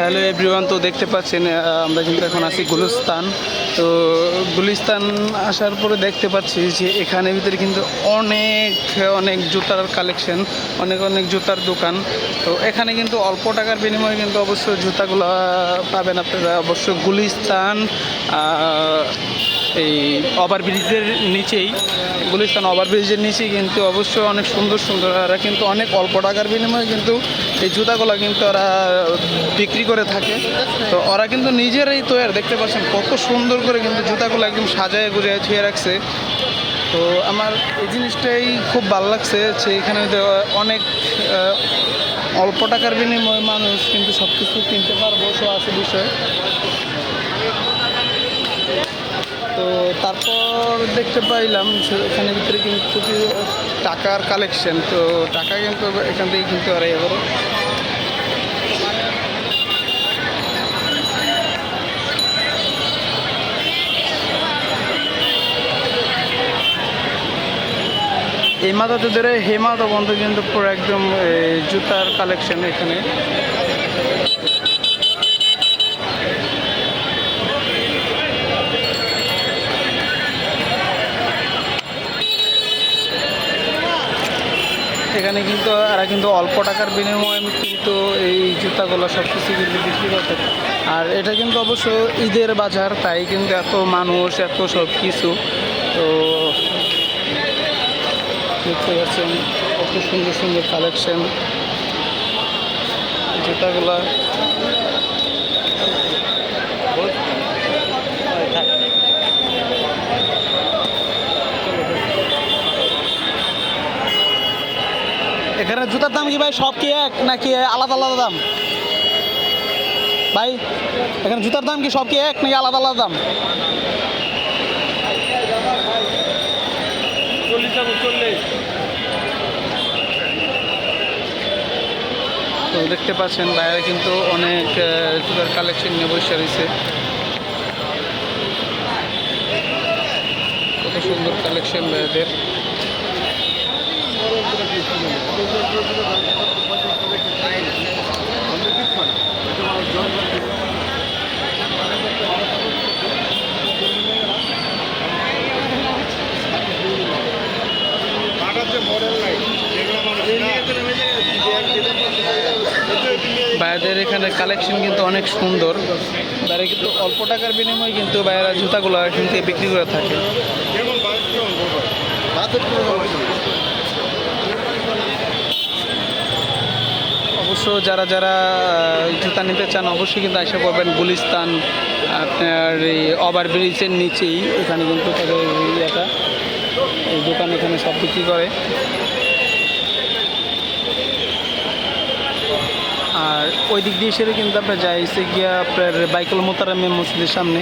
Hello everyone, তো দেখতে পাচ্ছেন আমরা কিন্তু এখন আছি গুলিস্তান। তো গুলিস্তান আসার পরে দেখতে পাচ্ছি যে এখানে ভিতরে কিন্তু অনেক অনেক জুতার কালেকশন, অনেক অনেক জুতার দোকান। তো এখানে কিন্তু অল্প টাকার বিনিময়ে কিন্তু অবশ্যই জুতাগুলো পাবেন আপনারা। অবশ্য গুলিস্তান এই ওভারব্রিজের নিচেই, গুলিস্তান ওভারব্রিজের নিচেই কিন্তু অবশ্যই অনেক সুন্দর সুন্দর, এরা কিন্তু অনেক অল্প টাকার বিনিময়ে কিন্তু এই জুতাগুলো কিন্তু ওরা বিক্রি করে থাকে। তো ওরা কিন্তু নিজেরাই তৈরি, দেখতে পাচ্ছেন কত সুন্দর করে কিন্তু জুতাগুলো একদম সাজায় গুজিয়ে ছুঁয়ে রাখছে। তো আমার এই জিনিসটাই খুব ভালো লাগছে যে এখানে অনেক অল্প টাকার বিনিময়ে মানুষ কিন্তু সব কিছু কিনতে পারবো, সো আছে বিষয়। তো তারপর দেখতে পাইলাম এখানে ভিতরে কিন্তু টাকার কালেকশন, তো টাকা কিন্তু এখান থেকে কিনতে পারে। এবার এই মাথাতে ধরে হেমাদা বন্ধ কিন্তু পুরো একদম জুতার কালেকশন এখানে। এখানে কিন্তু এরা কিন্তু অল্প টাকার বিনিময়ে কিন্তু এই জুতাগুলো সব কিছু কিন্তু বিক্রি করতে। আর এটা কিন্তু অবশ্য ঈদের বাজার, তাই কিন্তু এত মানুষ, এত সব কিছু। তো দেখতে পাচ্ছেন কত সুন্দর সুন্দর কালেকশন জুতাগুলা। এখানে জুতার দাম কি ভাই সব কি এক নাকি আলাদা আলাদা দাম? ভাই এখানে জুতার দাম কি সব কি এক নাকি আলাদা আলাদা দাম? তো দেখতে পাচ্ছেন বাইরে কিন্তু অনেক জুতার কালেকশন নিয়ে বসে রয়েছে। কত সুন্দর কালেকশন বাইরের। বাইরের এখানে কালেকশন কিন্তু অনেক সুন্দর। বাইরে কিন্তু অল্প টাকার বিনিময়ে কিন্তু বাইরে জুতাগুলো এখান থেকে বিক্রি করে থাকে। অবশ্য যারা যারা জুতা নিতে চান অবশ্যই কিন্তু এসে পড়বেন গুলিস্তান, আপনার এই ওভারব্রিজের নিচেই। এখানে কিন্তু তাদের এই দোকান এখানে সব বিক্রি করে। আর ওই দিক দিয়ে সেরে কিন্তু আপনার যাইছে গিয়া আপনার বাইকুল মোতারামে মসজিদের সামনে।